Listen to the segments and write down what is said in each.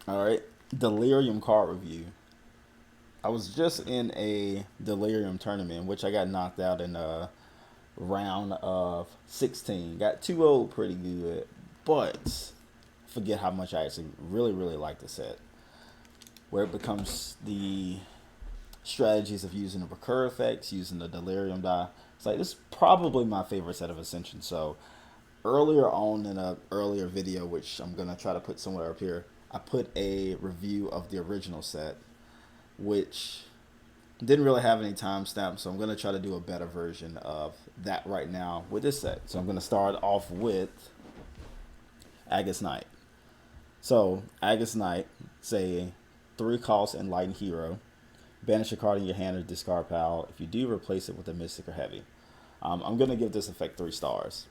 All right, Delirium card review. I was just in a Delirium tournament, in which I got knocked out in a round of 16. Got 2-0 pretty good, but forget how much I actually really like the set. Where it becomes the strategies of using the recur effects, using the Delirium die. It's like this is probably my favorite set of Ascension. So earlier on in a earlier video, which I'm gonna try to put somewhere up here, I put a review of the original set, which didn't really have any timestamps, so I'm gonna try to do a better version of that right now with this set. So I'm gonna start off with Aegis Knight. So Aegis Knight, say 3 cost Enlightened Hero. Banish a card in your hand or discard pile. If you do, replace it with a Mystic or Heavy. I'm gonna give this effect 3 stars.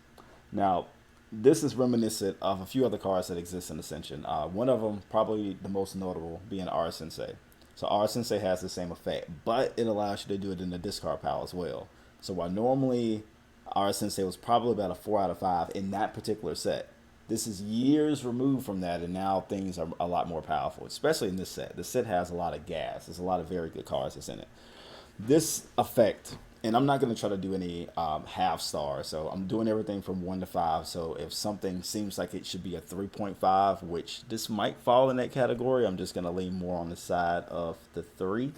Now, this is reminiscent of a few other cards that exist in Ascension. One of them, probably the most notable, being R Sensei. So R Sensei has the same effect, but it allows you to do it in the discard pile as well. So while normally R Sensei was probably about a 4 out of 5 in that particular set, this is years removed from that, and now things are a lot more powerful, especially in this set. The set has a lot of gas. There's a lot of very good cards that's in it. This effect, and I'm not going to try to do any half star, so I'm doing everything from 1 to 5. So if something seems like it should be a 3.5, which this might fall in that category, I'm just going to lean more on the side of the 3,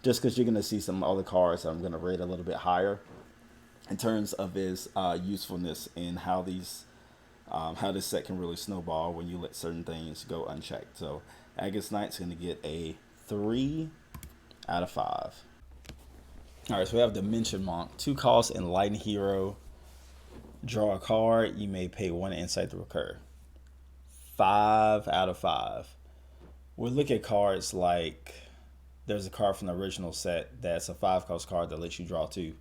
just because you're going to see some other cards that I'm going to rate a little bit higher in terms of its usefulness and how this set can really snowball when you let certain things go unchecked. So Aegis Knight's going to get a 3 out of 5. All right, so we have Dimension Monk. 2 cost Enlightened Hero. Draw a card. You may pay 1 insight to recur. 5 out of 5. We look at cards like there's a card from the original set that's a 5-cost card that lets you draw 2.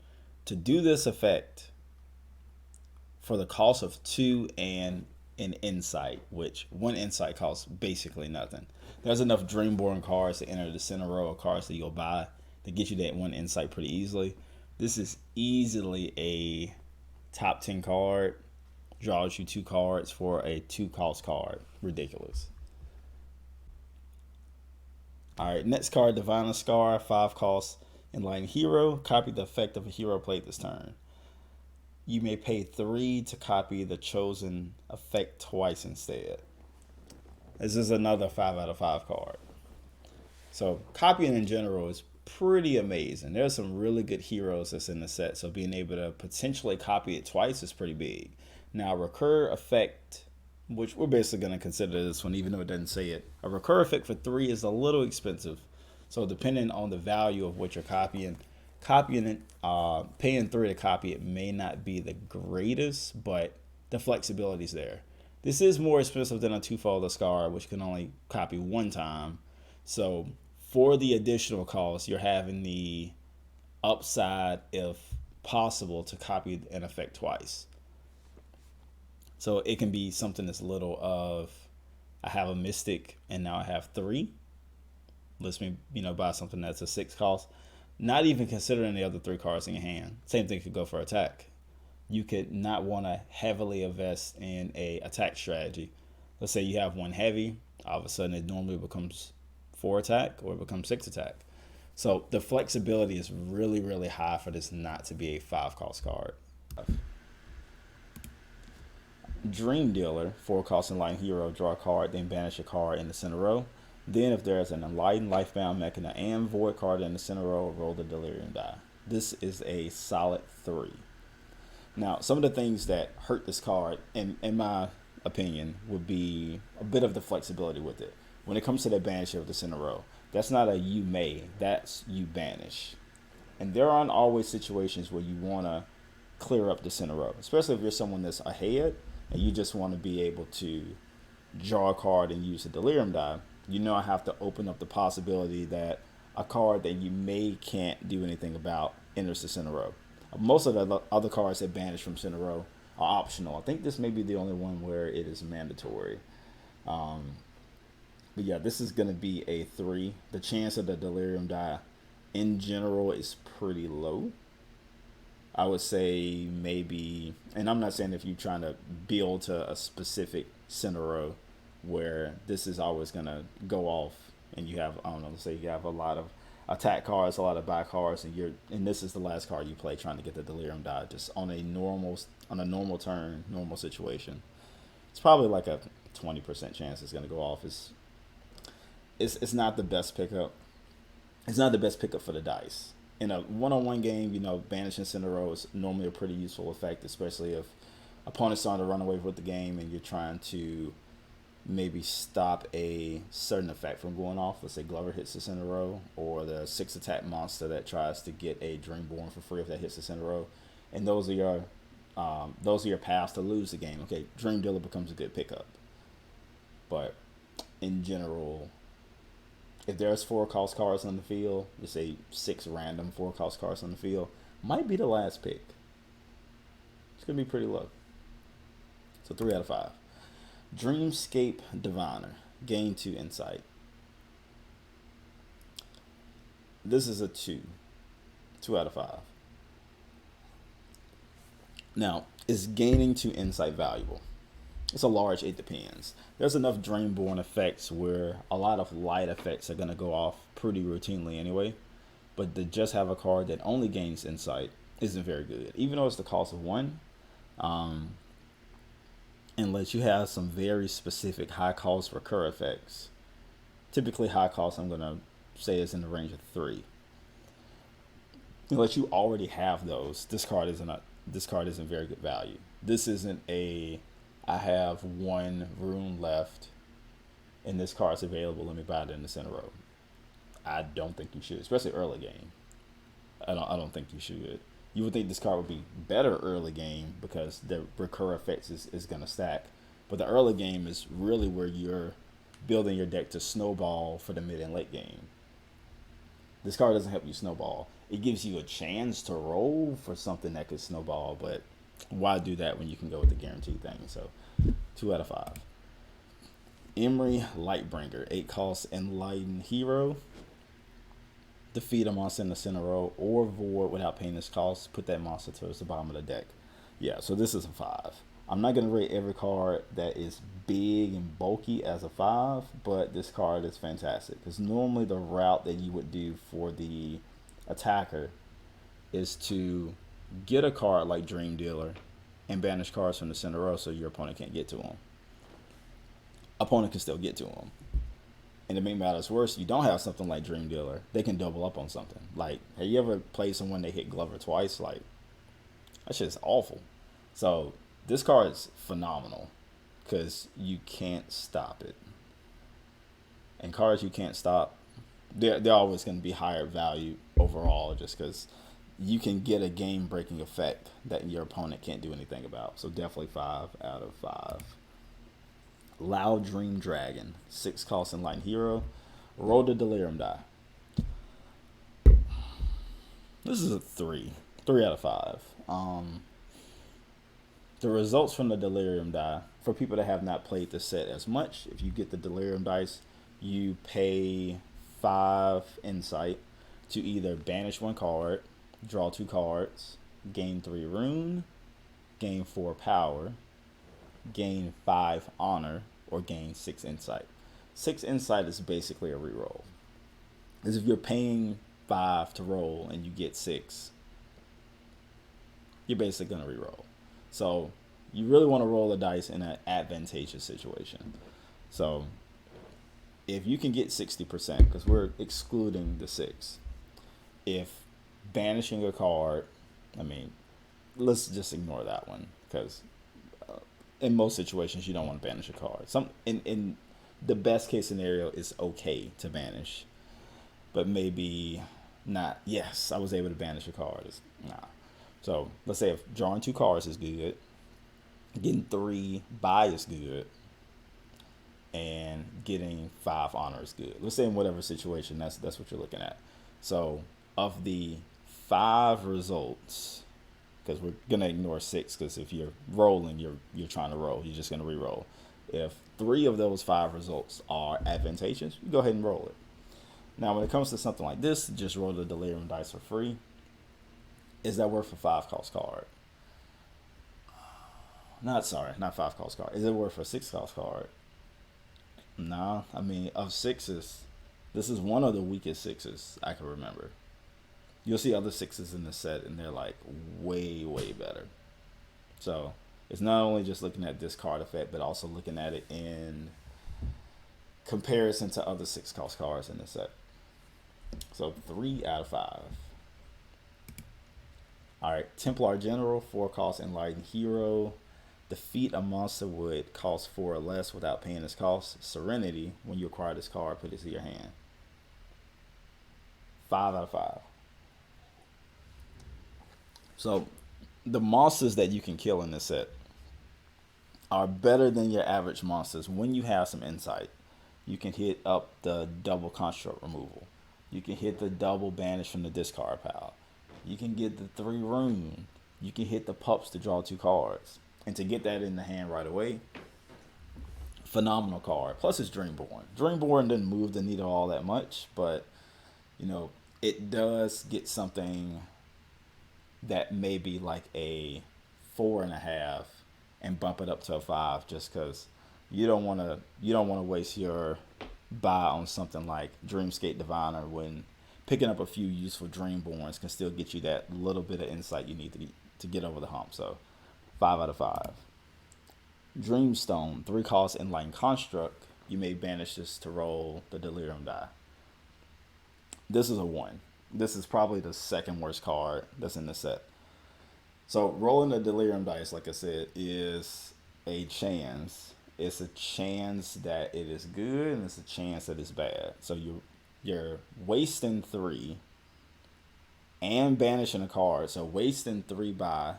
To do this effect for the cost of 2 and an insight, which 1 insight costs basically nothing. There's enough Dreamborn cards to enter the center row of cards that you'll buy to get you that 1 insight pretty easily. This is easily a top 10 card. Draws you 2 cards for a 2-cost card. Ridiculous. Alright, next card, Divine Scar, 5 cost Enlightened Hero. Copy the effect of a hero played this turn. You may pay 3 to copy the chosen effect twice instead. This is another 5 out of 5 card. So copying in general is pretty amazing. There's some really good heroes that's in the set, so being able to potentially copy it twice is pretty big. Now, recur effect, which we're basically going to consider this one, even though it doesn't say it. A recur effect for 3 is a little expensive. So depending on the value of what you're copying it, paying 3 to copy it may not be the greatest, but the flexibility is there. This is more expensive than a 2-fold Askara, which can only copy 1 time. So for the additional cost, you're having the upside, if possible, to copy an effect twice. So it can be something that's little of, I have a Mystic and now I have 3. Lets me, buy something that's a 6 cost. Not even considering the other 3 cards in your hand. Same thing could go for attack. You could not want to heavily invest in a attack strategy. Let's say you have 1 heavy. All of a sudden it normally becomes 4 attack or it becomes 6 attack. So the flexibility is really high for this not to be a 5-cost card. Dream Dealer, 4-cost Enlightened Hero. Draw a card, then banish a card in the center row. Then if there's an Enlightened, Lifebound, Mechana, and Void card in the center row, roll the Delirium die. This is a solid 3. Now, some of the things that hurt this card, in my opinion, would be a bit of the flexibility with it. When it comes to that banish of the center row, that's not a you may, that's you banish. And there aren't always situations where you want to clear up the center row, especially if you're someone that's ahead and you just want to be able to draw a card and use a Delirium die. I have to open up the possibility that a card that you can't do anything about enters the center row. Most of the other cards that banish from center row are optional. I think this may be the only one where it is mandatory. But yeah, this is going to be a 3. The chance of the Delirium die in general is pretty low. I would say maybe, and I'm not saying if you're trying to build to a specific center row, where this is always gonna go off, and you have, I don't know, let's say you have a lot of attack cards, a lot of buy cards, and this is the last card you play trying to get the Delirium die just on a normal turn, normal situation. It's probably like a 20% chance it's gonna go off. It's not the best pickup. It's not the best pickup for the dice. In a one-on-one game, banishing Cinderella's is normally a pretty useful effect, especially if opponents starting to run away with the game and you're trying to maybe stop a certain effect from going off. Let's say Glover hits the center row, or the 6 attack monster that tries to get a Dreamborn for free if that hits the center row, and those are your paths to lose the game. Okay, Dream Dealer becomes a good pickup, but in general, if there's 4 cost cards on the field, let's say 6 random 4 cost cards on the field, might be the last pick. It's gonna be pretty low. So 3 out of 5. Dreamscape Diviner, gain 2 insight. This is a 2 out of 5. Now, is gaining 2 insight valuable? It's a large, it depends. There's enough Dreamborn effects where a lot of light effects are going to go off pretty routinely anyway, but to just have a card that only gains insight isn't very good, even though it's the cost of 1. Unless you have some very specific high cost recur effects. Typically high cost, I'm going to say, is in the range of 3. Unless you already have those, this card isn't very good value. This isn't a, I have 1 rune left and this card's available, let me buy it in the center row. I don't think you should, especially early game. I don't think you should. You would think this card would be better early game because the recur effects is going to stack. But the early game is really where you're building your deck to snowball for the mid and late game. This card doesn't help you snowball. It gives you a chance to roll for something that could snowball, but why do that when you can go with the guaranteed thing? So 2 out of 5. Emri Lightbringer, 8 cost Enlightened Hero. Defeat a monster in the center row or void without paying this cost. Put that monster towards the bottom of the deck. Yeah, so this is a 5. I'm not going to rate every card that is big and bulky as a 5, but this card is fantastic. Because normally the route that you would do for the attacker is to get a card like Dream Dealer and banish cards from the center row so your opponent can't get to them. Opponent can still get to them. And to make matters worse, you don't have something like Dream Dealer, they can double up on something. Like, have you ever played someone that hit Glover twice? Like, that shit is awful. So this card is phenomenal because you can't stop it. And cards you can't stop, they're always going to be higher value overall just because you can get a game-breaking effect that your opponent can't do anything about. So definitely 5 out of 5. Loud Dream Dragon, 6 cost Enlightened Hero. Roll the Delirium die. This is a 3 out of 5. The results from the Delirium die, for people that have not played the set as much, if you get the Delirium dice, you pay 5 insight to either banish 1 card, draw 2 cards, gain 3 rune, gain 4 power, gain 5 honor, or gain 6 insight. 6 insight is basically a reroll. As if you're paying 5 to roll and you get 6, you're basically going to reroll. So you really want to roll the dice in an advantageous situation. So if you can get 60%, because we're excluding the 6, if banishing a card, I mean, let's just ignore that one because in most situations you don't want to banish a card. In the best case scenario is okay to banish, but maybe not. Yes, I was able to banish a card. Nah. So let's say if drawing 2 cards is good, getting 3 buy is good, and getting 5 honor is good. Let's say in whatever situation that's what you're looking at. So of the 5 results, because we're gonna ignore 6, because if you're rolling, you're trying to roll, you're just gonna re-roll. If 3 of those 5 results are advantageous, you go ahead and roll it. Now when it comes to something like this, just roll the Delirium dice for free. Is that worth a 5 cost card? Not 5 cost card. Is it worth a 6 cost card? Nah, I mean, of sixes, this is one of the weakest sixes I can remember. You'll see other sixes in the set, and they're like way, way better. So it's not only just looking at this card effect, but also looking at it in comparison to other 6-cost cards in the set. So 3 out of 5. Alright, Templar General, 4-cost Enlightened Hero. Defeat a monster would cost 4 or less without paying its cost. Serenity, when you acquire this card, put it to your hand. 5 out of 5. So the monsters that you can kill in this set are better than your average monsters when you have some insight. You can hit up the double construct removal. You can hit the double banish from the discard pile. You can get the 3 rune. You can hit the pups to draw 2 cards. And to get that in the hand right away, phenomenal card. Plus it's Dreamborn. Dreamborn didn't move the needle all that much, but you know, it does get something that may be like a 4.5 and bump it up to a 5, just because you don't want to waste your buy on something like Dreamscape Diviner when picking up a few useful Dreamborns can still get you that little bit of insight you need to get over the hump. So 5 out of 5. Dreamstone, 3-cost Enlightened Construct. You may banish this to roll the Delirium die. This is a 1. This is probably the second worst card that's in the set. So rolling the Delirium dice, like I said, is a chance. It's a chance that it is good, and it's a chance that it's bad. So you're wasting 3 and banishing a card. So wasting 3 by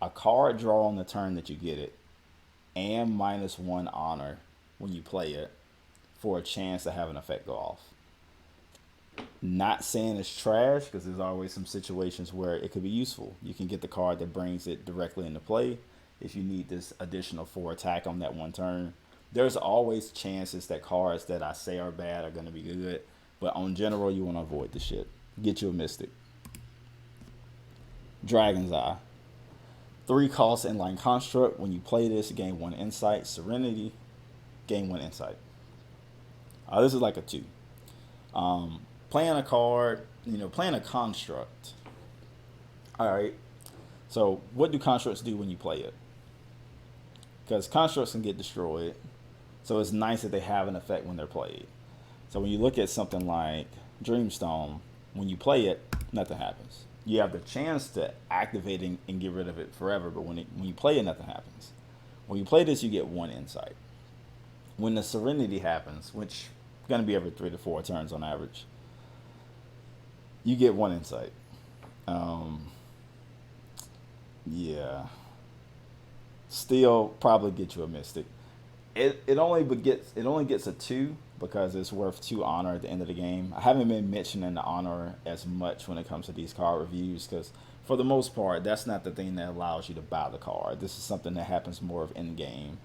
a card draw on the turn that you get it, and -1 honor when you play it for a chance to have an effect go off. Not saying it's trash, because there's always some situations where it could be useful. You can get the card that brings it directly into play if you need this additional 4 attack on that one turn. There's always chances that cards that I say are bad are going to be good, but on general, you want to avoid the shit. Get you a Mystic. Dragon's Eye. 3-cost Enlightened Construct. When you play this, gain 1 insight. Serenity, gain 1 insight. This is like a 2. Playing a card, playing a construct. Alright, so what do constructs do when you play it? Because constructs can get destroyed, so it's nice that they have an effect when they're played. So when you look at something like Dreamstone, when you play it, nothing happens. You have the chance to activate and get rid of it forever, but when you play it, nothing happens. When you play this, you get 1 insight. When the Serenity happens, which is going to be every 3 to 4 turns on average, you get 1 insight. Yeah. Still probably get you a Mystic. It only gets a 2 because it's worth 2 honor at the end of the game. I haven't been mentioning the honor as much when it comes to these card reviews, because for the most part, that's not the thing that allows you to buy the card. This is something that happens more of in game,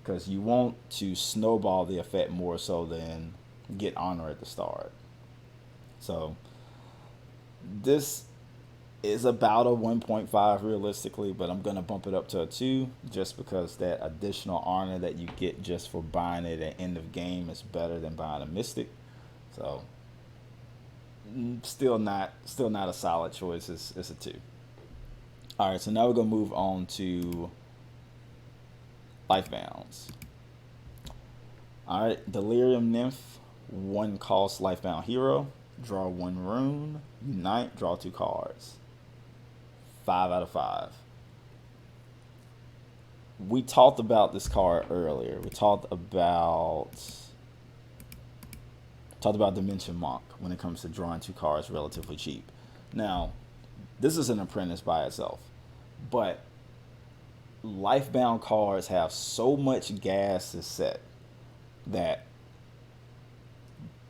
because you want to snowball the effect more so than get honor at the start. So this is about a 1.5 realistically, but I'm gonna bump it up to a 2 just because that additional honor that you get just for buying it at end of game is better than buying a Mystic. So still not a solid choice. It's a 2. All right, so now we're gonna move on to Lifebounds. All right, Delirium Nymph, 1-cost Lifebound hero. Draw 1 rune. Unite, draw 2 cards. 5 out of 5. We talked about this card earlier. We talked about Dimension Monk when it comes to drawing 2 cards relatively cheap. Now, this is an apprentice by itself, but Lifebound cards have so much gas to set that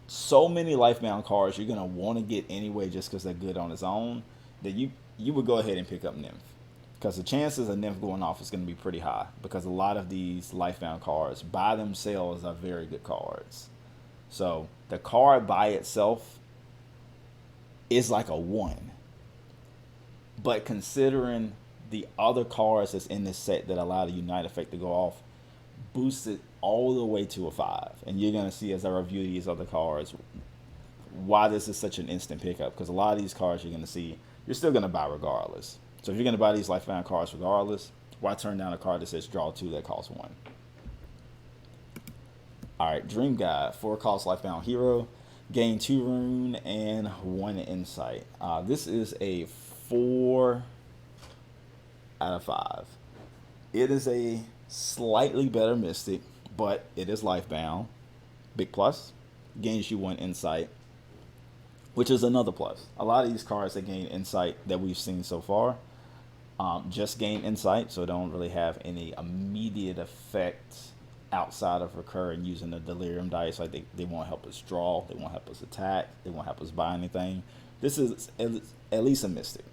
so many Lifebound cards you're going to want to get anyway just because they're good on its own, that you would go ahead and pick up Nymph. Because the chances of Nymph going off is going to be pretty high, because a lot of these Lifebound cards by themselves are very good cards. So the card by itself is like a 1. But considering the other cards that's in this set that allow the Unite effect to go off, boosts it all the way to a 5. And you're going to see as I review these other cards why this is such an instant pickup. Because a lot of these cards you're going to see, you're still going to buy regardless. So if you're going to buy these Lifebound cards regardless, why turn down a card that says draw 2 that costs 1? Alright, Dream Guide, 4 cost Lifebound hero, gain 2 rune and 1 insight. This is a 4 out of 5. It is a slightly better Mystic, but it is Lifebound. Big plus. Gains you 1 insight, which is another plus. A lot of these cards that gain insight that we've seen so far just gain insight, so don't really have any immediate effect outside of recurring using the Delirium dice. Like they won't help us draw, they won't help us attack, they won't help us buy anything. This is at least a Mystic.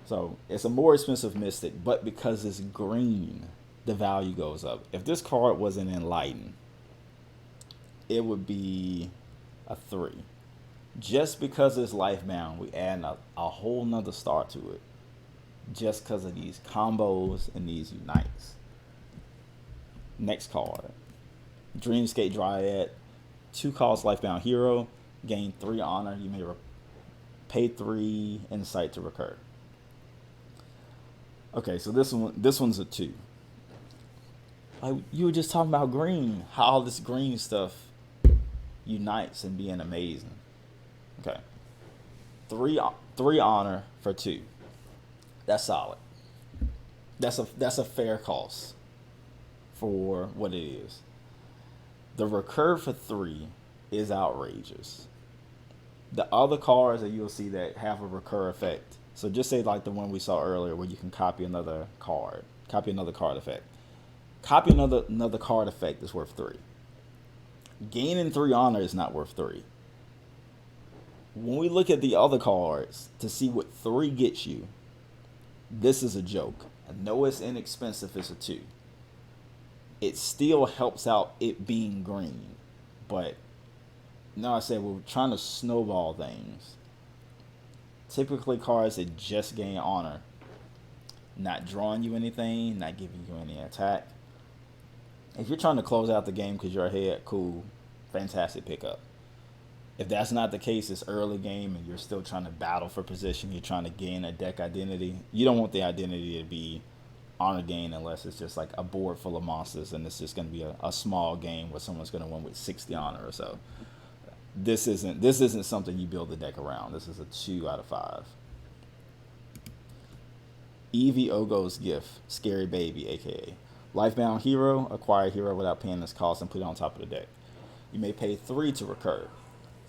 So it's a more expensive Mystic, but because it's green, the value goes up. If this card wasn't Enlightened, it would be a 3. Just because it's Lifebound, we add a whole nother star to it. Just because of these combos and these unites. Next card, Dreamscape Dryad, 2 cost Lifebound hero, gain 3 honor. You may pay 3 insight to recur. Okay, so this one's a 2. Like you were just talking about green, how all this green stuff unites and being amazing. Okay, 3 honor for 2. That's solid. That's a fair cost for what it is. The recur for 3 is outrageous. The other cards that you'll see that have a recur effect, so just say like the one we saw earlier where you can copy another card effect. Copy another card effect is worth 3. Gaining 3 honor is not worth 3. When we look at the other cards to see what 3 gets you, this is a joke. I know it's inexpensive, it's a 2. It still helps out it being green. But now I said we're trying to snowball things. Typically cards that just gain honor, not drawing you anything, not giving you any attack. If you're trying to close out the game because you're ahead, cool, fantastic pickup. If that's not the case, it's early game and you're still trying to battle for position, you're trying to gain a deck identity. You don't want the identity to be honor gain unless it's just like a board full of monsters and it's just going to be a small game where someone's going to win with 60 honor or so. This isn't something you build the deck around. This is a 2 out of 5. Evvy Ogo's Gift, Scary Baby, aka Lifebound hero, acquire hero without paying this cost and put it on top of the deck. You may pay 3 to recur.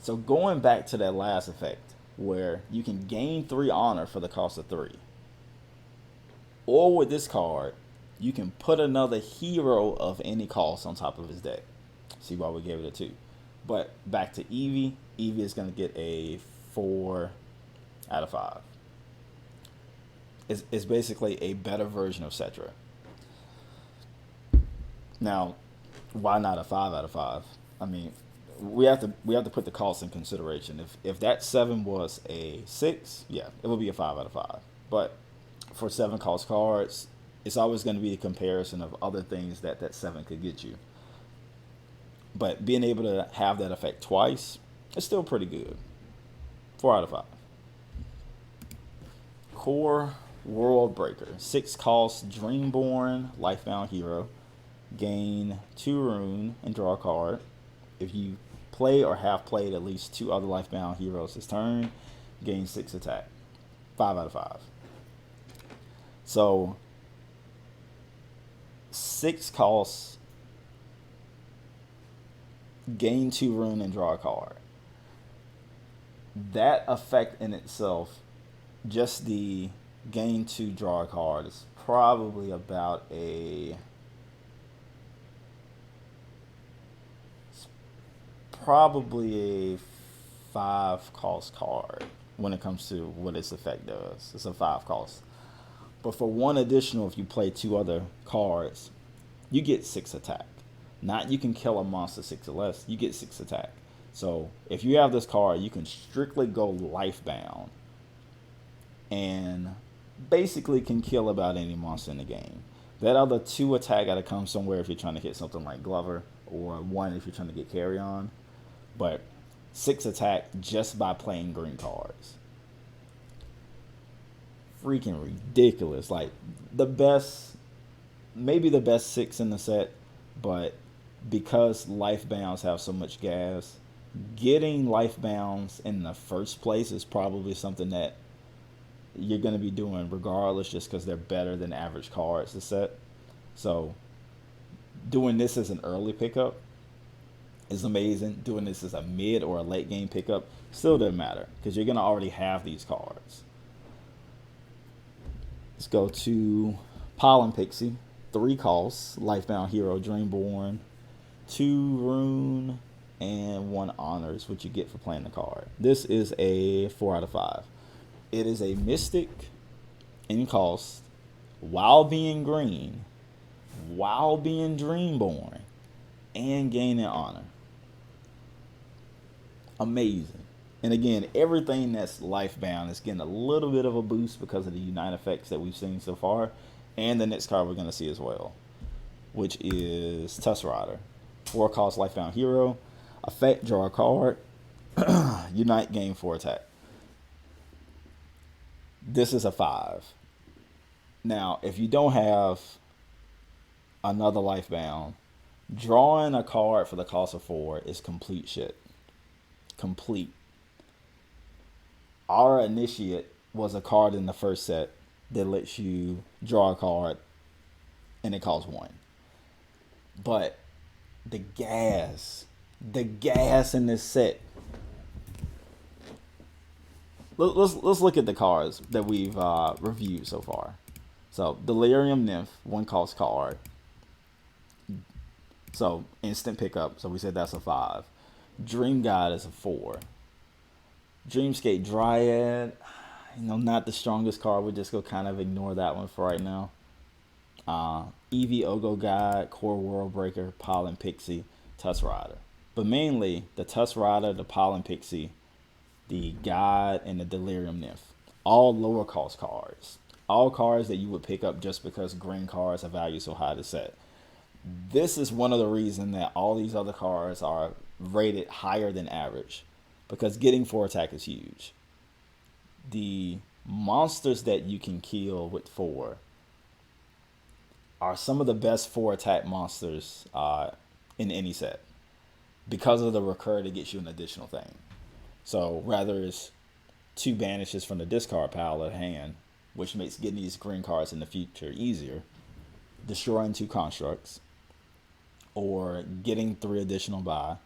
So going back to that last effect where you can gain 3 honor for the cost of 3. Or with this card, you can put another hero of any cost on top of his deck. See why we gave it a 2. But back to Evvy. Evvy is going to get a 4 out of 5. It's basically a better version of Cetra. Now, why not a 5 out of 5? I mean, we have to put the cost in consideration. If that 7 was a 6, yeah, it would be a 5 out of 5. But for 7 cost cards, it's always going to be a comparison of other things that 7 could get you. But being able to have that effect twice is still pretty good. 4 out of 5. Core Worldbreaker, 6 cost Dreamborn Lifebound hero, gain 2 rune and draw a card. If you play or have played at least 2 other Lifebound heroes this turn, gain 6 attack. 5 out of 5. So 6 costs, gain 2 rune and draw a card. That effect in itself, just the gain 2 draw a card, is probably about a 5 cost card when it comes to what its effect does. It's a 5 cost. But for 1 additional, if you play 2 other cards, you get 6 attack. Not you can kill a monster 6 or less, you get 6 attack. So if you have this card, you can strictly go Lifebound and basically can kill about any monster in the game. That other 2 attack got to come somewhere if you're trying to hit something like Glover, or 1 if you're trying to get carry on. But 6 attack just by playing green cards. Freaking ridiculous. Like, the best, maybe the best 6 in the set, but because life bounds have so much gas, getting life bounds in the first place is probably something that you're going to be doing regardless, just because they're better than average cards to set. So doing this as an early pickup is amazing. Doing this as a mid or a late game pickup still doesn't matter, because you're going to already have these cards. Let's go to Pollen Pixie. 3 costs, Lifebound Hero, Dreamborn, 2 Rune, and 1 Honor is what you get for playing the card. This is a 4 out of 5. It is a Mystic in cost, while being green, while being Dreamborn, and gaining Honor. Amazing. And again, everything that's Lifebound is getting a little bit of a boost because of the Unite effects that we've seen so far. And the next card we're going to see as well, which is Tuskrider. 4 cost Lifebound Hero. Effect, draw a card. Unite, gain 4 attack. This is a 5. Now, if you don't have another Lifebound, drawing a card for the cost of 4 is complete shit. Complete. Our Initiate was a card in the first set that lets you draw a card and it costs 1. But the gas in this set. Let's look at the cards that we've reviewed so far. So Delirium Nymph, 1 cost card. So instant pickup. So we said that's a 5. Dream Guide is a 4. Dreamscape Dryad, not the strongest card. We'll just go kind of ignore that one for right now. Evvy, Ogo Guide, Core Worldbreaker, Pollen Pixie, Tuskrider. But mainly the Tuskrider, the Pollen Pixie, the Guide, and the Delirium Nymph. All lower cost cards. All cards that you would pick up just because green cards are valued so high to set. This is one of the reasons that all these other cards are rated higher than average, because getting 4 attack is huge. The monsters that you can kill with 4 are some of the best 4 attack monsters in any set, because of the recur that gets you an additional thing. So rather it's 2 banishes from the discard pile of hand, which makes getting these green cards in the future easier, destroying 2 constructs, or getting 3 additional buy.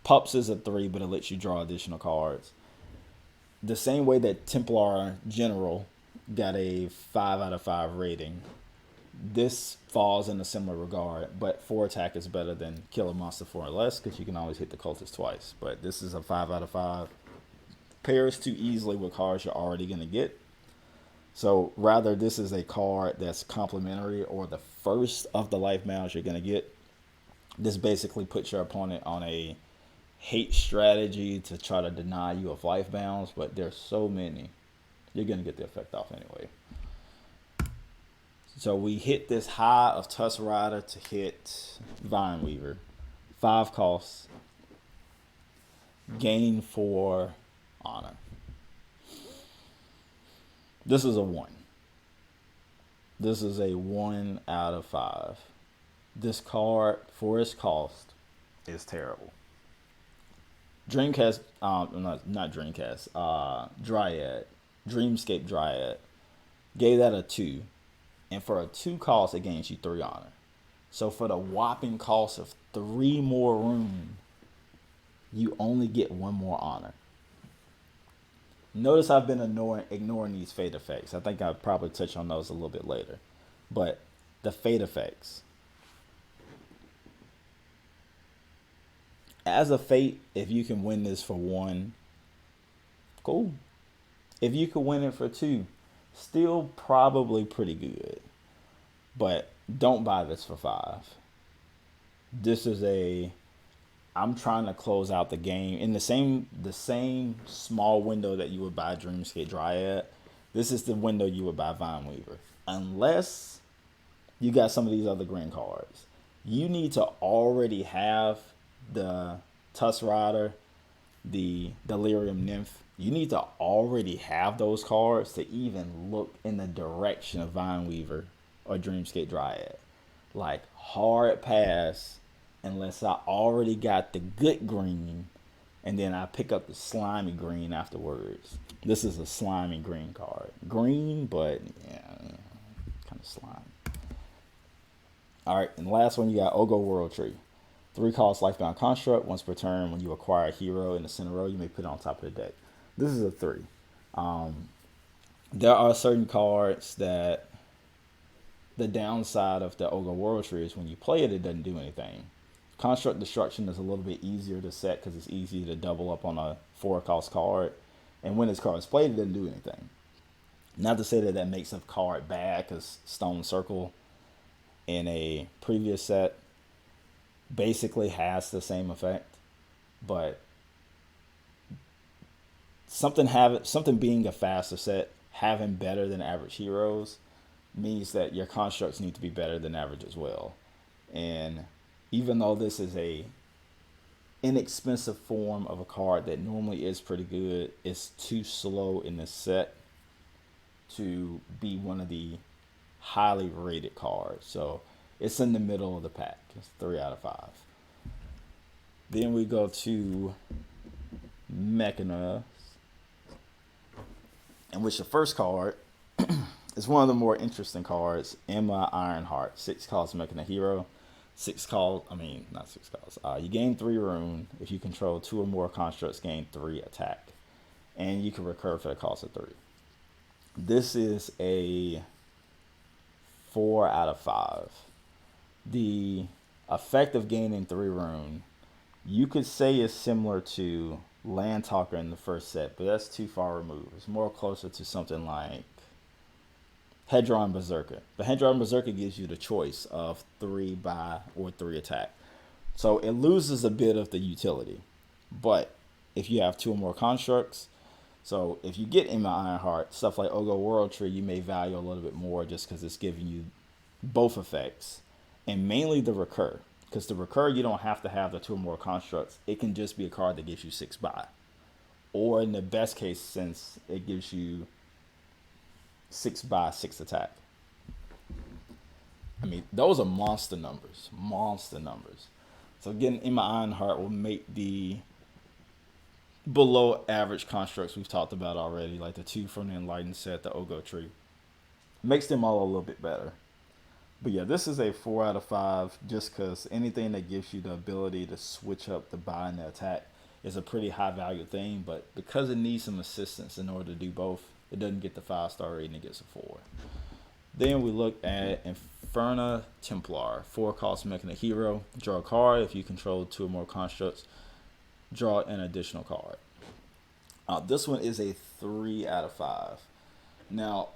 Pups is a 3, but it lets you draw additional cards. The same way that Templar General got a 5 out of 5 rating, this falls in a similar regard, but 4 attack is better than kill a monster 4 or less, because you can always hit the cultist twice. But this is a 5 out of 5. Pairs too easily with cards you're already going to get. So rather, this is a card that's complementary, or the first of the life bounds you're going to get. This basically puts your opponent on a hate strategy to try to deny you of life bounds, but there's so many, you're going to get the effect off anyway. So we hit this high of Tuskrider to hit Vineweaver. 5 costs. Gain 4 honor. This is a 1. This is a 1 out of 5. This card, for its cost, is terrible. Dreamcast, not Dreamcast, Dryad, Dreamscape Dryad, gave that a 2. And for a 2 cost, it gains you 3 honor. So for the whopping cost of 3 more rune, you only get 1 more honor. Notice I've been ignoring these fate effects. I think I'll probably touch on those a little bit later. But the fate effects. As a fate, if you can win this for 1, cool. If you can win it for 2, still probably pretty good. But don't buy this for 5. This is I'm trying to close out the game in the same small window that you would buy Dreamscape Dryad. This is the window you would buy Vineweaver. unless you got some of these other green cards. You need to already have the Tuskrider, the Delirium Nymph. You need to already have those cards to even look in the direction of Vineweaver or Dreamscape Dryad. Like, hard pass unless I already got the good green and then I pick up the slimy green afterwards. This is a slimy green card. Green, but yeah, kind of slimy. Alright, and the last one, you got Ogo War Tree. 3 cost Lifebound Construct. Once per turn, when you acquire a hero in the center row, you may put it on top of the deck. This is a 3. There are certain cards that the downside of the Ogo War Tree is when you play it, it doesn't do anything. Construct Destruction is a little bit easier to set because it's easy to double up on a 4-cost card. And when this card is played, it doesn't do anything. Not to say that that makes a card bad, because Stone Circle in a previous set basically has the same effect. But something being a faster set, having better than average heroes, means that your constructs need to be better than average as well. And even though this is a inexpensive form of a card that normally is pretty good, it's too slow in this set to be one of the highly rated cards. So it's in the middle of the pack. It's 3 out of 5. Then we go to Mechamonk, in which the first card is one of the more interesting cards, Emri Ironheart. 6 cost Mechamonk hero. 6 cost, not 6 costs. You gain 3 rune. If you control 2 or more constructs, gain 3 attack. And you can recur for the cost of 3. This is a 4 out of 5. The effect of gaining 3 rune, you could say is similar to Land Talker in the first set, but that's too far removed. It's more closer to something like Hedron Berserker. But Hedron Berserker gives you the choice of 3 buy or 3 attack. So it loses a bit of the utility. But if you have 2 or more constructs, so if you get Emma Ironheart, stuff like Ogo War Tree, you may value a little bit more just because it's giving you both effects. And mainly the recur. Because the recur, you don't have to have the 2 or more constructs. It can just be a card that gives you 6 buy. Or in the best case sense, it gives you 6 buy, 6 attack. Those are monster numbers. Monster numbers. So getting Emma Ironheart will make the below average constructs we've talked about already, like the 2 from the Enlightened set, the Ogo Tree. Makes them all a little bit better. But yeah, this is a 4 out of 5 just because anything that gives you the ability to switch up the buy and the attack is a pretty high value thing. But because it needs some assistance in order to do both, it doesn't get the 5-star rating, it gets a 4. Then we look at Inferna Templar. 4 cost Mechamonk hero. Draw a card. If you control 2 or more constructs, draw an additional card. This one is a 3 out of 5. Now,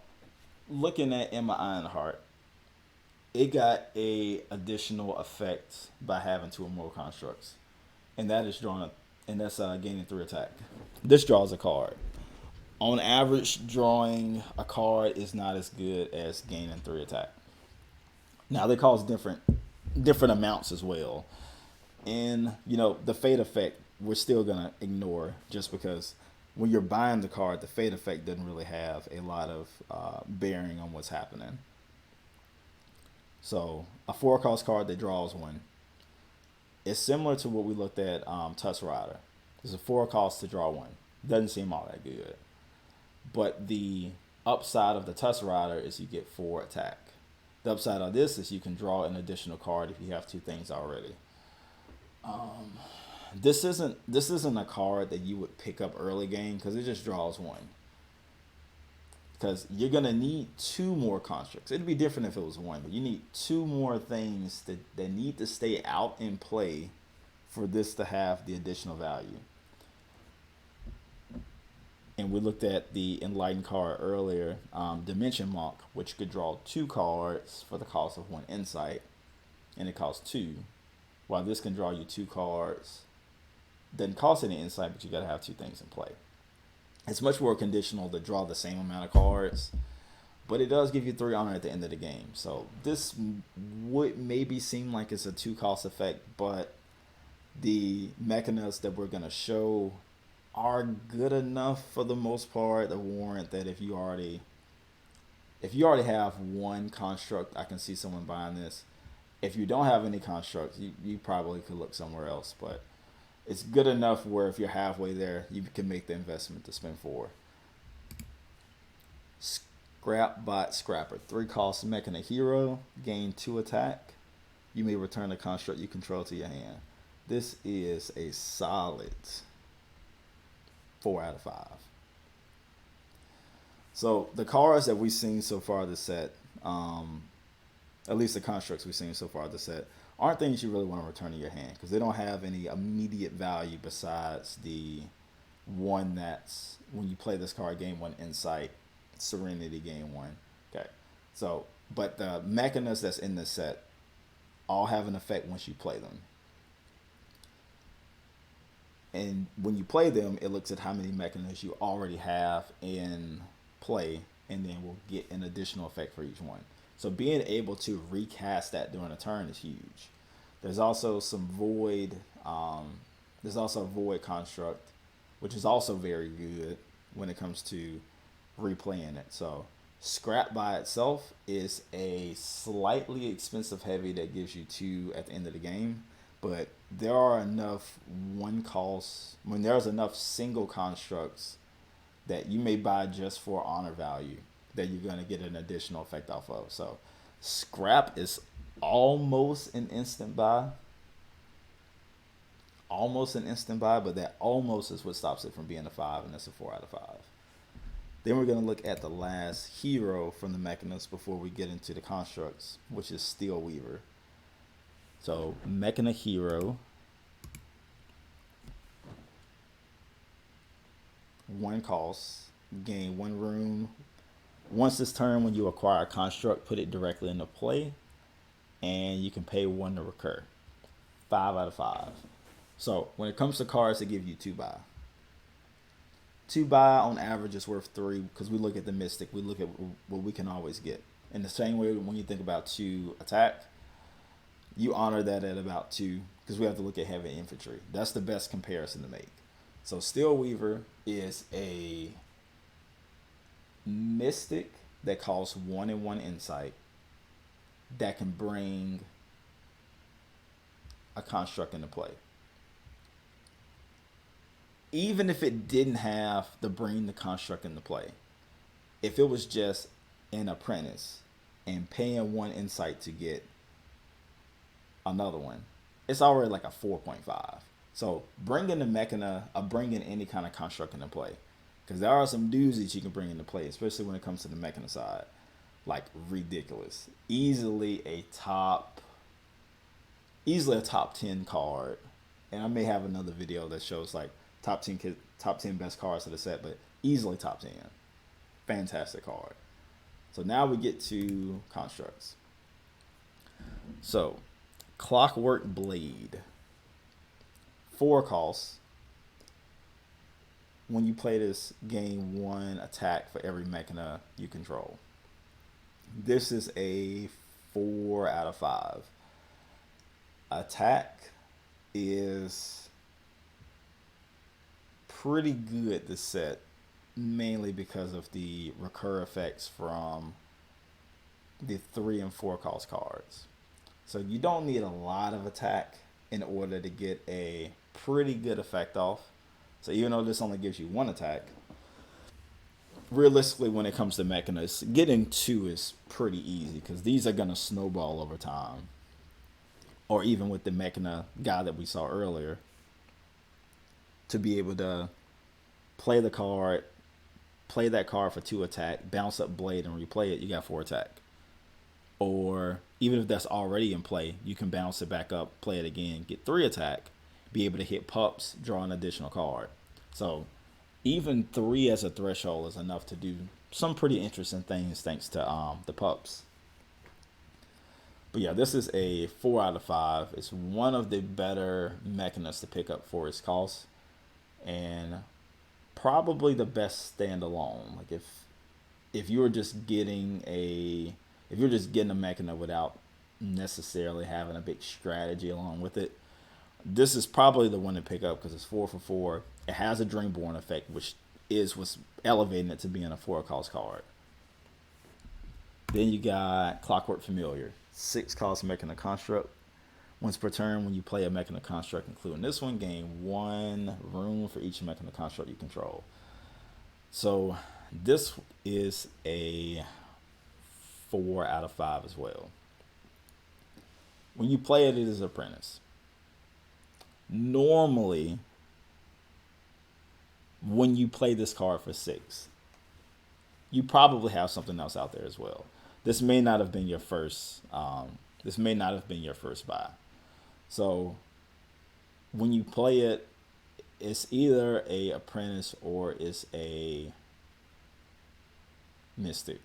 looking at Emma Ironheart, it got a additional effect by having 2 or more constructs, and that is gaining 3 attack. This draws a card. On average, drawing a card is not as good as gaining 3 attack. Now they cause different amounts as well, and the fate effect we're still gonna ignore just because when you're buying the card, the fate effect doesn't really have a lot of bearing on what's happening. So a 4-cost card that draws 1. It's similar to what we looked at Tuskrider. It's a 4 cost to draw 1. Doesn't seem all that good. But the upside of the Tuskrider is you get 4 attack. The upside of this is you can draw an additional card if you have 2 things already. This isn't a card that you would pick up early game because it just draws 1. Because you're going to need 2 more constructs. It'd be different if it was 1, but you need 2 more things that need to stay out in play for this to have the additional value. And we looked at the Enlightened card earlier, Dimension Monk, which could draw 2 cards for the cost of 1 insight, and it costs 2. While this can draw you 2 cards, doesn't cost any insight, but you got to have 2 things in play. It's much more conditional to draw the same amount of cards, but it does give you 3 honor at the end of the game. So this would maybe seem like it's a 2-cost effect, but the mechanisms that we're going to show are good enough for the most part to warrant that if you already have one construct, I can see someone buying this. If you don't have any constructs, you probably could look somewhere else, but it's good enough where if you're halfway there, you can make the investment to spend 4. Scrapbot Scrapper, 3-cost Mechana hero, gain 2 attack. You may return a construct you control to your hand. This is a solid 4 out of 5. So the cards that we've seen so far this set, at least the constructs we've seen so far this set, aren't things you really want to return to your hand because they don't have any immediate value besides the one that's when you play this card, gain 1 insight, Serenity, gain 1. Okay, so but the mechanisms that's in this set all have an effect once you play them. And when you play them, it looks at how many mechanisms you already have in play, and then we'll get an additional effect for each one. So being able to recast that during a turn is huge. There's also some void. There's also a void construct, which is also very good when it comes to replaying it. So scrap by itself is a slightly expensive heavy that gives you 2 at the end of the game. But there are enough when there's enough single constructs that you may buy just for honor value that you're going to get an additional effect off of. So scrap is almost an instant buy. But that almost is what stops it from being a 5, and that's a 4 out of 5. Then we're going to look at the last hero from the mechanism before we get into the constructs, which is Steelweaver. So, Mechana hero, 1 cost, gain 1 rune. Once this turn, when you acquire a construct, put it directly into play, and you can pay 1 to recur. 5 out of 5. So, when it comes to cards that give you 2 buy. 2 buy on average is worth 3 because we look at the Mystic, we look at what we can always get. In the same way, when you think about 2 attack, you honor that at about 2 because we have to look at heavy infantry. That's the best comparison to make. So Steelweaver is a mystic that costs 1 and 1 insight that can bring a construct into play. Even if it didn't have to bring the construct into play, if it was just an apprentice and paying 1 insight to get another one, it's already like a 4.5. So bringing the Mechana, bringing any kind of construct into play, because there are some doozies you can bring into play, especially when it comes to the Mechana side, like ridiculous. Easily a top 10 card, and I may have another video that shows like top 10 best cards of the set, but easily top 10. Fantastic card. So now we get to constructs. So Clockwork Blade, 4 costs. When you play this, gain 1 attack for every Mechana you control. This is a 4 out of 5. Attack is pretty good this set, mainly because of the recur effects from the 3 and 4 cost cards. So you don't need a lot of attack in order to get a pretty good effect off. So even though this only gives you 1 attack, realistically when it comes to Mechanas, getting 2 is pretty easy because these are going to snowball over time. Or even with the Mechana guy that we saw earlier, to be able to play that card for 2 attack, bounce up Blade and replay it, you got 4 attack. Or even if that's already in play, you can bounce it back up, play it again, get 3 attack, be able to hit pups, draw an additional card. So even 3 as a threshold is enough to do some pretty interesting things thanks to the pups. But yeah, this is a 4 out of 5. It's one of the better mechanisms to pick up for its cost, and probably the best standalone. Like if you're just getting a Mechana without necessarily having a big strategy along with it, this is probably the one to pick up because it's 4 for 4. It has a Dreamborn effect, which is what's elevating it to being a 4-cost card. Then you got Clockwork Familiar, 6-cost Mechana Construct. Once per turn, when you play a Mechana Construct, including this one, gain 1 rune for each Mechana Construct you control. So this is a 4 out of 5 as well. When you play it, it is Apprentice. Normally, when you play this card for 6, you probably have something else out there as well. This may not have been your first. This may not have been your first buy. So when you play it, it's either a Apprentice or it's a Mystic.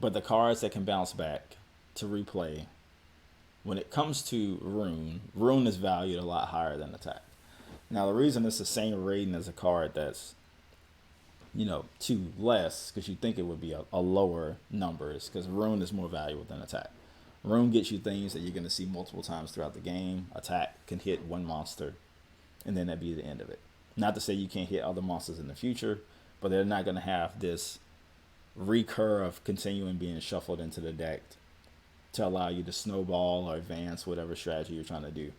But the cards that can bounce back to replay, when it comes to Rune is valued a lot higher than attack. Now the reason it's the same rating as a card that's 2 less, because you think it would be a lower number, is because Rune is more valuable than attack. Rune gets you things that you're going to see multiple times throughout the game. Attack can hit one monster, and then that'd be the end of it. Not to say you can't hit other monsters in the future, but they're not going to have this recur of continuing being shuffled into the deck to allow you to snowball or advance whatever strategy you're trying to do.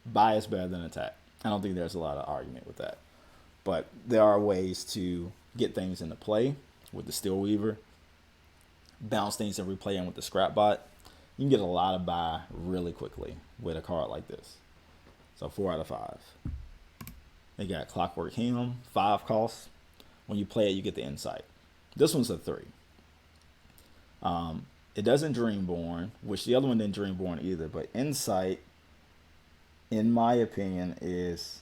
Buy is better than attack. I don't think there's a lot of argument with that. But there are ways to get things into play with the Steelweaver, bounce things and replay them with the Scrapbot. You can get a lot of buy really quickly with a card like this. So 4 out of 5. They got Clockwork Helm, 5 costs. When you play it, you get the Insight. This one's a 3. It doesn't Dreamborn, which the other one didn't Dreamborn either, but Insight, in my opinion, is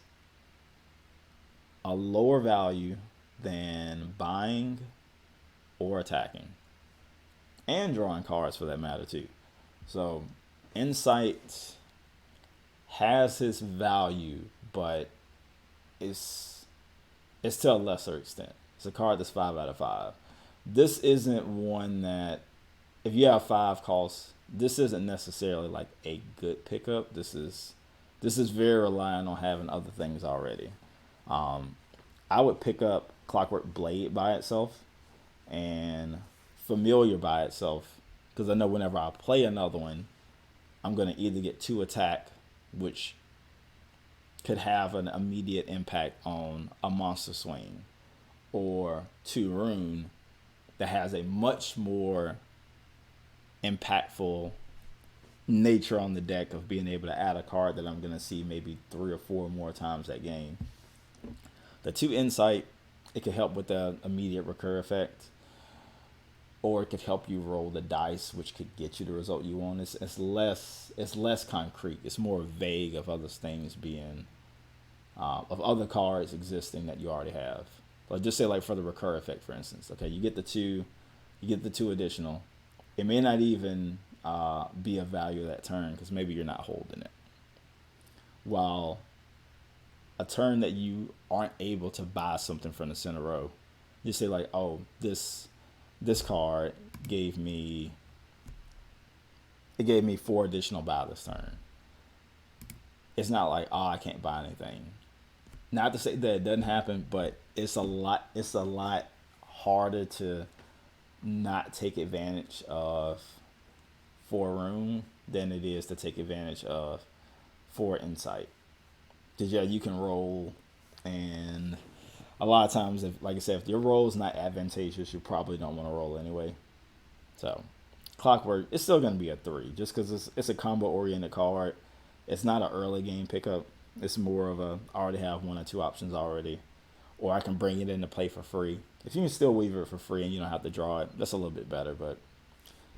a lower value than buying or attacking, and drawing cards for that matter too. So Insight has its value, but it's to a lesser extent. It's a card that's 5 out of 5. This isn't one that, if you have 5 costs, this isn't necessarily like a good pickup. This is very reliant on having other things already. I would pick up Clockwork Blade by itself and Familiar by itself, because I know whenever I play another one, I'm going to either get 2 attack, which could have an immediate impact on a monster swing, or 2 rune that has a much more impactful nature on the deck of being able to add a card that I'm going to see maybe 3 or 4 more times that game. The 2 Insight, it could help with the immediate recur effect, or it could help you roll the dice, which could get you the result you want. It's less concrete. It's more vague of other things being, of other cards existing that you already have. Like just say like for the recur effect, for instance. Okay, you get the 2 additional. It may not even be a value that turn, because maybe you're not holding it. While a turn that you aren't able to buy something from the center row, you say like, oh, this card gave me 4 additional buy this turn. It's not like, oh, I can't buy anything. Not to say that it doesn't happen, but it's a lot harder to not take advantage of 4 rune than it is to take advantage of 4 Insight. Because yeah, you can roll, and a lot of times, like I said, if your roll is not advantageous, you probably don't want to roll anyway. So Clockwork, it's still going to be a 3, just because it's a combo-oriented card. It's not an early game pickup. It's more of I already have 1 or 2 options already, or I can bring it into play for free. If you can still Weaver it for free and you don't have to draw it, that's a little bit better, but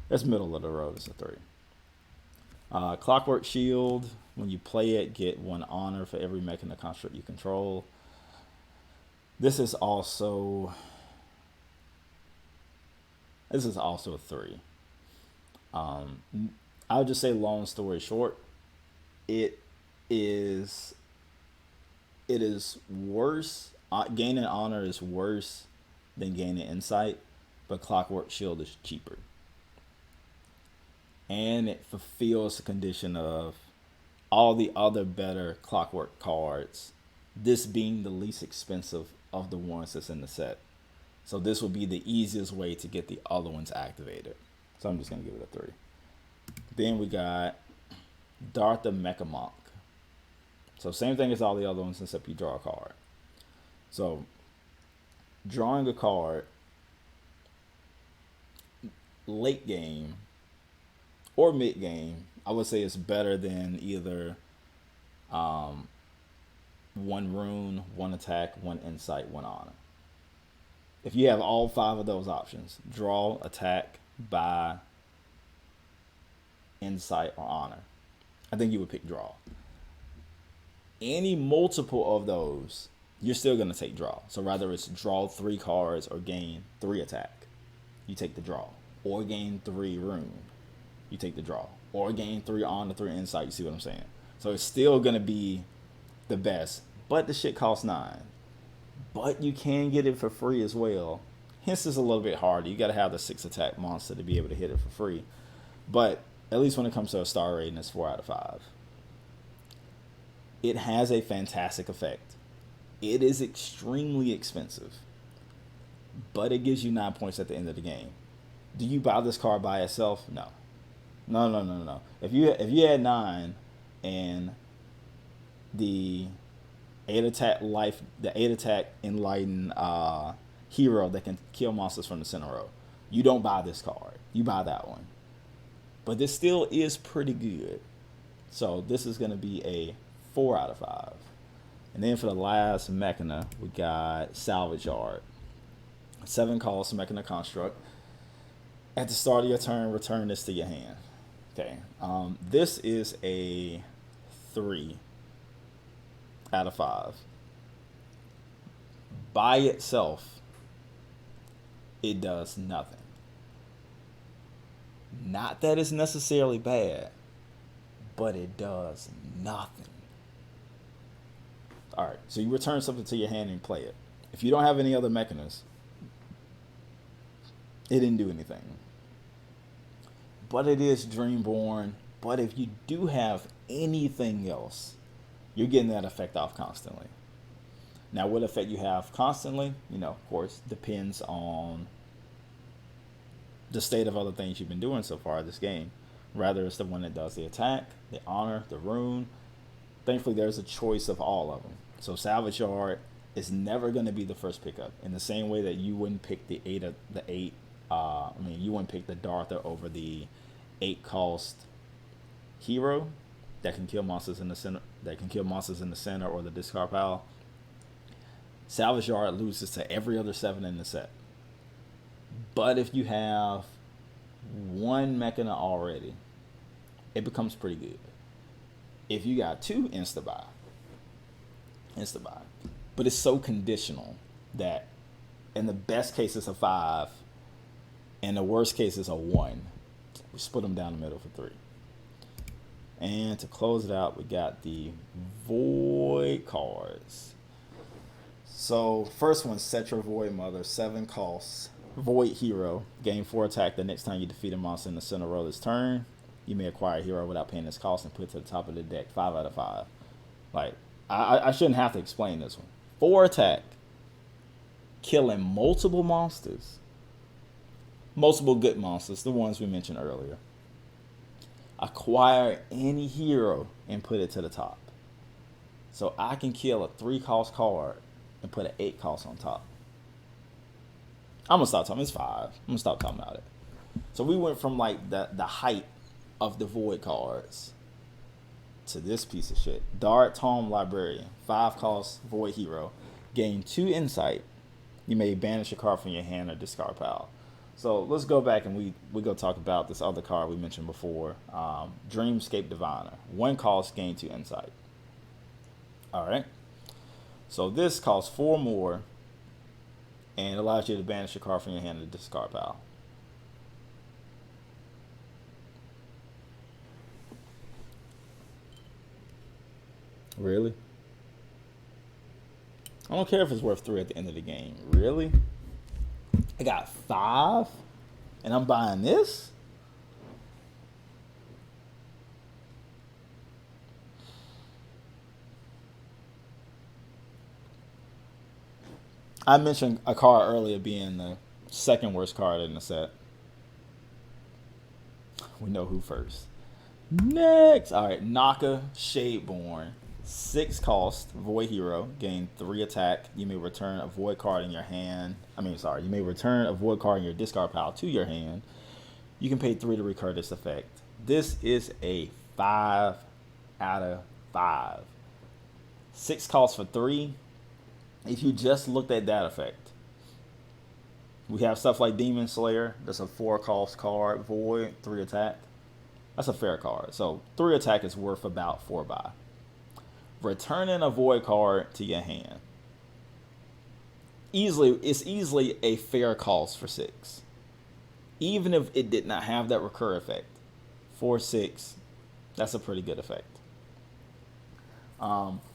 that's middle of the road. It's a 3. Clockwork Shield, when you play it, get 1 honor for every Mechana construct you control. This is also a 3. I'll just say, long story short, it is worse. Gaining honor is worse than gaining insight, but Clockwork Shield is cheaper. And it fulfills the condition of all the other better Clockwork cards, this being the least expensive of the ones that's in the set. So this will be the easiest way to get the other ones activated. So I'm just going to give it a 3. Then we got Dhartha Mechamonk. So same thing as all the other ones except you draw a card. So drawing a card late game or mid game, I would say it's better than either 1 rune, 1 attack, 1 insight, 1 honor. If you have all 5 of those options, draw, attack, buy, insight, or honor, I think you would pick draw. Any multiple of those, you're still going to take draw. So rather it's draw 3 cards or gain 3 attack, you take the draw. Or gain 3 rune, you take the draw. Or gain 3 honor, 3 insight, you see what I'm saying? So it's still going to be the best, but the shit costs 9. But you can get it for free as well. Hence it's a little bit harder. You got to have the 6 attack monster to be able to hit it for free. But at least when it comes to a star rating, it's 4 out of 5. It has a fantastic effect. It is extremely expensive, but it gives you 9 points at the end of the game. Do you buy this card by itself? No. No. If you had 9 and the 8 attack enlighten hero that can kill monsters from the center row, you don't buy this card. You buy that one. But this still is pretty good. So this is going to be a 4 out of 5. And then for the last Mechana, we got Salvage Yard. 7 cost Mechana construct. At the start of your turn, return this to your hand. Okay. This is a 3 out of 5. By itself, it does nothing. Not that it's necessarily bad, but it does nothing. Alright, so you return something to your hand and play it. If you don't have any other mechanisms, it didn't do anything. But it is Dreamborn. But if you do have anything else, you're getting that effect off constantly. Now, what effect you have constantly, of course, depends on the state of other things you've been doing so far this game. Rather, it's the one that does the attack, the honor, the rune. Thankfully, there's a choice of all of them. So Salvage Yard is never going to be the first pickup. In the same way that you wouldn't pick you wouldn't pick the Dhartha over the 8 cost hero that can kill monsters in the center. Or the discard pile. Salvage Yard loses to every other 7 in the set. But if you have 1 Mechana already, it becomes pretty good. If you got 2, insta buy. But it's so conditional that in the best case it's a 5, and the worst case is a 1. We split them down the middle for 3. And to close it out, we got the Void cards. So first one, Cetra Voidmother, 7 costs. Void hero, gain 4 attack the next time you defeat a monster in the center row this turn. You may acquire a hero without paying its cost and put it to the top of the deck. 5 out of 5. Like, I shouldn't have to explain this one. 4 attack, killing multiple monsters. Multiple good monsters, the ones we mentioned earlier. Acquire any hero and put it to the top. So I can kill a 3 cost card and put an 8 cost on top. I'm going to stop talking. It's 5. I'm going to stop talking about it. So we went from like the height of the Void cards to this piece of shit. Darktome Librarian, 5 cost Void hero. Gain 2 insight. You may banish a card from your hand or discard pile. So let's go back and we go talk about this other card we mentioned before. Dreamscape Diviner. 1 cost, gain 2 insight. Alright. So this costs 4 more and allows you to banish a card from your hand to discard pile. Really? I don't care if it's worth 3 at the end of the game. Really? I got 5, and I'm buying this? I mentioned a card earlier being the second worst card in the set. We know who first. Next, all right, Naka Shadeborn, 6 cost, Void Hero, gain 3 attack. You may return a Void card in your hand. You may return a Void card in your discard pile to your hand. You can pay 3 to recur this effect. This is a 5 out of 5. 6 cost for 3. If you just looked at that effect, we have stuff like Demon Slayer. That's a 4 cost card, Void, 3 attack. That's a fair card. So 3 attack is worth about 4 buy. Returning a Void card to your hand. It's easily a fair cost for 6. Even if it did not have that recur effect. For 6, that's a pretty good effect.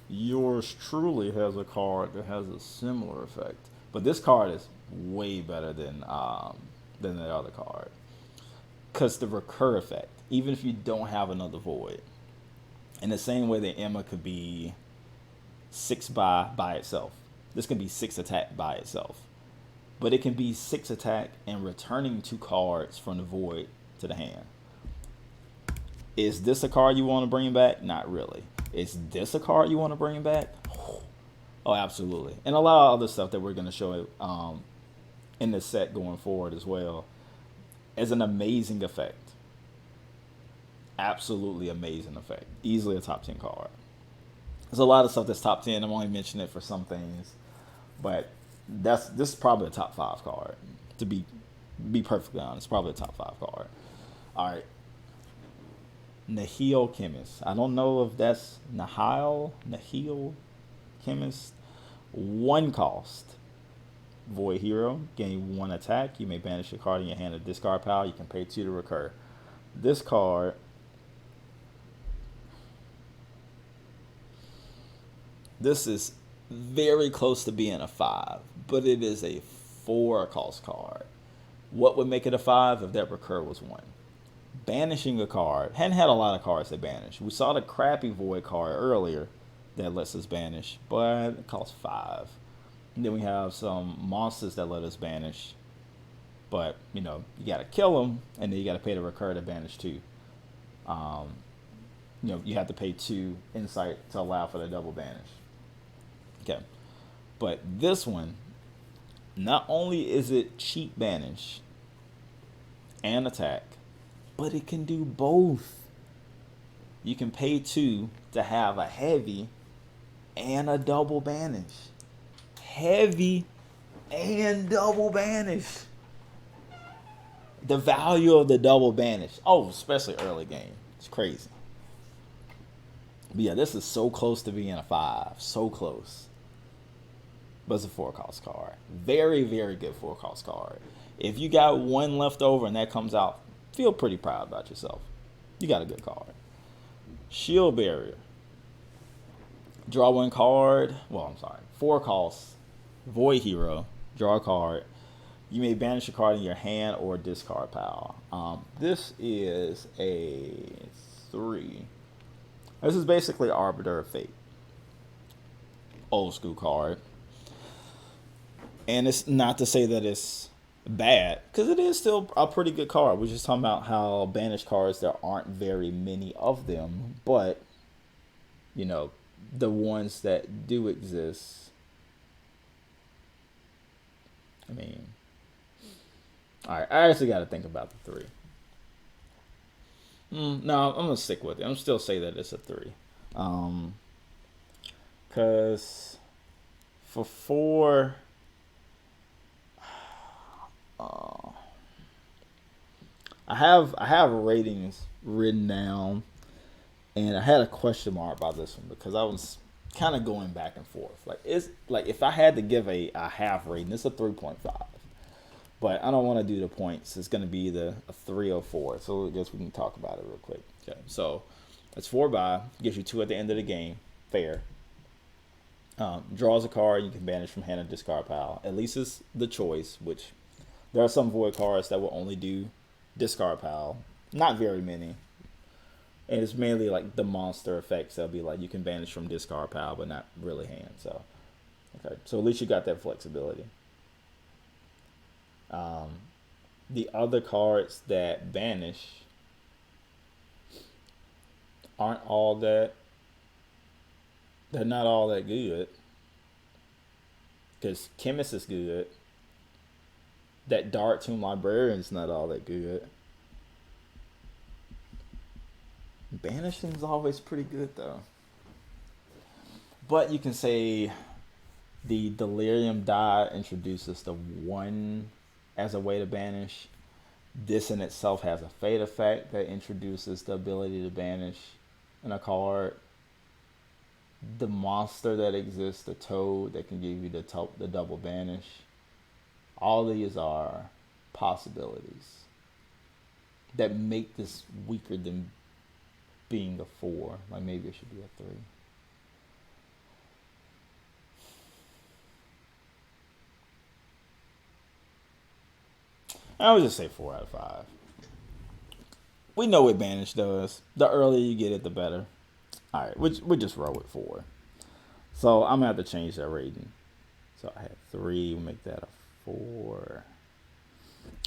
Yours truly has a card that has a similar effect. But this card is way better than the other card. Because the recur effect, even if you don't have another Void. In the same way that Emma could be 6 by itself. This can be 6 attack by itself. But it can be 6 attack and returning 2 cards from the Void to the hand. Is this a card you want to bring back? Not really. Is this a card you want to bring back? Oh, absolutely. And a lot of other stuff that we're going to show in this set going forward as well is an amazing effect. Absolutely amazing effect. Easily a top 10 card. There's a lot of stuff that's top 10. I'm only mentioning it for some things. But this is probably a top 5 card. To be perfectly honest, probably a top 5 card. All right. Nihil Chemist. I don't know if that's Nihil Chemist. 1 cost. Void Hero. Gain 1 attack. You may banish a card in your hand or discard pile. You can pay 2 to recur. This card, this is very close to being a 5, but it is a 4 cost card. What would make it a 5 if that recur was 1? Banishing a card. Hadn't had a lot of cards that banish. We saw the crappy Void card earlier that lets us banish, but it costs 5. And then we have some monsters that let us banish, but you got to kill them, and then you got to pay to recur to banish 2. You have to pay 2 insight to allow for the double banish. Okay, but this one, not only is it cheap banish and attack, but it can do both. You can pay 2 to have a heavy and a double banish. Heavy and double banish. The value of the double banish. Oh, especially early game. It's crazy. But yeah, this is so close to being a 5. So close. But it's a 4 cost card. Very, very good 4 cost card. If you got 1 left over and that comes out, feel pretty proud about yourself. You got a good card. Shield Barrier. Draw 1 card. 4 costs. Void Hero. Draw a card. You may banish a card in your hand or discard pile. This is a 3. This is basically Arbiter of Fate. Old school card. And it's not to say that it's bad, because it is still a pretty good card. We're just talking about how banished cards, there aren't very many of them, but the ones that do exist, alright, I actually got to think about the 3. No, I'm gonna stick with it. I'm still say that it's a 3, because for 4, I have ratings written down, and I had a question mark about this one because I was kind of going back and forth. If I had to give a half rating, it's a 3.5. But I don't want to do the points. It's going to be a 3 or 4. So I guess we can talk about it real quick. Okay, so it's 4 buy, gives you 2 at the end of the game, fair. Draws a card you can banish from hand or discard pile. At least it's the choice, which There are some void cards that will only do discard pile. Not very many. And it's mainly like the monster effects. They'll be like you can banish from discard pile, but not really hand. So, okay. So at least you got that flexibility. The other cards that banish aren't all that. They're not all that good. Because Chemist is good. That Darktome Librarian is not all that good. Banishing is always pretty good though. But you can say the Delirium die introduces the 1 as a way to banish. This in itself has a fate effect that introduces the ability to banish in a card. The monster that exists, the Toad, that can give you the double banish. All these are possibilities that make this weaker than being a 4. Like maybe it should be a 3. I would just say 4 out of 5. We know what banish does. The earlier you get it, the better. Alright, we just roll with 4. So I'm going to have to change that rating. So I had 3, we'll make that a 4.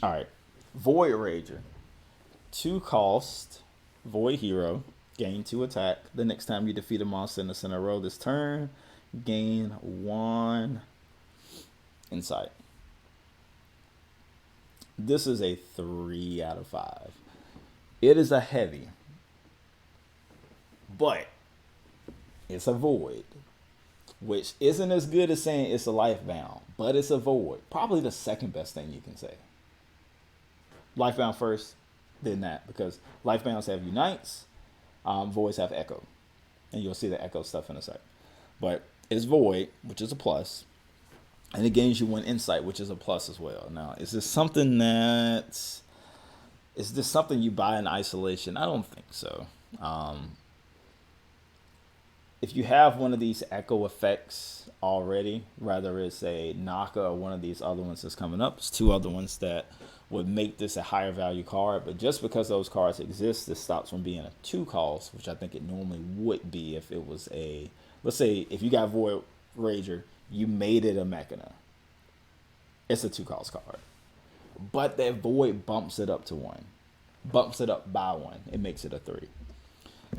Alright, Void Rager. 2 cost, Void Hero, gain 2 attack. The next time you defeat a monster in the center row this turn, gain 1 insight. This is a 3 out of 5. It is a heavy, but it's a void, which isn't as good as saying it's a lifebound, but it's a void. Probably the second best thing you can say. Lifebound first, then that, because lifebounds have unites, voids have echo, and you'll see the echo stuff in a sec. But it's void, which is a plus. And it gains you 1 insight, which is a plus as well. Now, is this something you buy in isolation? I don't think so. If you have one of these echo effects already, whether it's a Naka or one of these other ones that's coming up, it's 2 other ones that would make this a higher value card. But just because those cards exist, this stops from being a 2 cost, which I think it normally would be if it was a, let's say if you got Void Rager, you made it a Mechana. It's a 2 cost card. But that Void bumps it up to 1. Bumps it up by 1. It makes it a 3.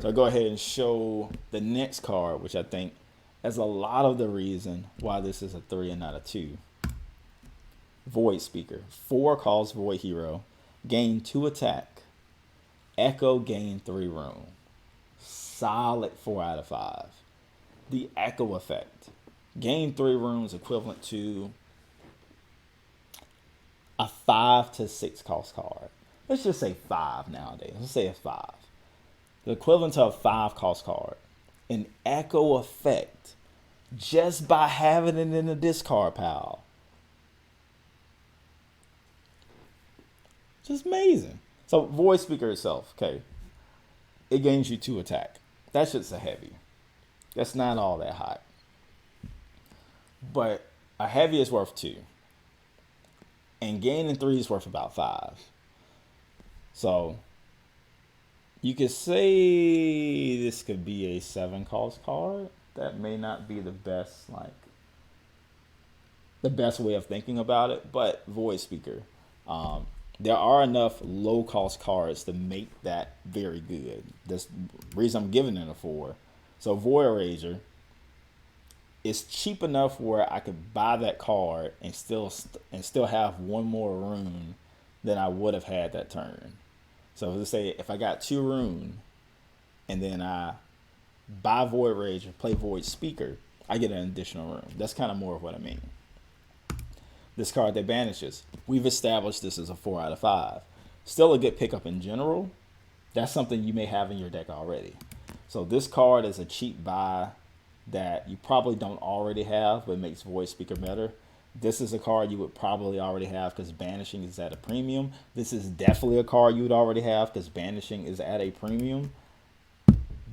So I'll go ahead and show the next card, which I think is a lot of the reason why this is a 3 and not a 2. Void Speaker. 4 cost Void Hero. Gain 2 attack. Echo, gain 3 room. Solid 4 out of 5. The Echo effect. Gain 3 rooms equivalent to a 5 to 6 cost card. Let's just say 5 nowadays. Let's say it's 5. The equivalent to a 5 cost card. An Echo effect just by having it in the discard pile. Just amazing. So Void Speaker itself, okay. It gains you 2 attack. That shit's a heavy. That's not all that hot. But a heavy is worth 2. And gaining 3 is worth about 5. So you could say this could be a 7 cost card. That may not be the best, the best way of thinking about it, but Void Speaker. There are enough low cost cards to make that very good. That's the reason I'm giving it a 4. So Void Rager. It's cheap enough where I could buy that card and still have 1 more rune than I would have had that turn. So let's say if I got 2 rune and then I buy Void Rager, play Void Speaker, I get an additional rune. That's kind of more of what I mean. This card that banishes, we've established this as a 4 out of 5. Still a good pickup in general. That's something you may have in your deck already. So this card is a cheap buy that you probably don't already have, but makes Void Speaker better. This is a card you would probably already have because banishing is at a premium. This is definitely a card you would already have because banishing is at a premium.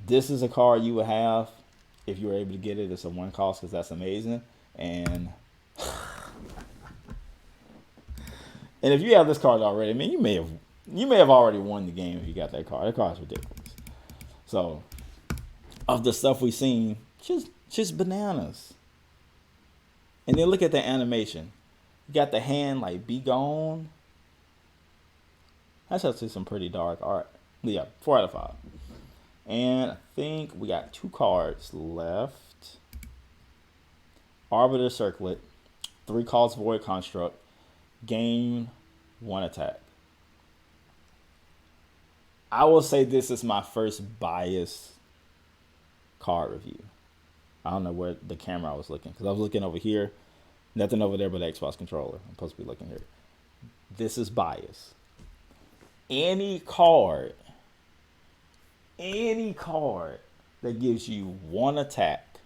This is a card you would have if you were able to get it. It's a 1 cost because that's amazing. And And if you have this card already, I mean, you may have already won the game if you got that card. That card's ridiculous. So, of the stuff we've seen, just bananas. And then look at the animation. You got the hand like be gone. That's actually some pretty dark art. But yeah, 4 out of 5. And I think we got 2 cards left. Arbiter Circlet, 3 cost Void Construct, gain 1 attack. I will say this is my first biased card review. I don't know where the camera I was looking, because I was looking over here. Nothing over there but the Xbox controller. I'm supposed to be looking here. This is bias. Any card that gives you 1 attack,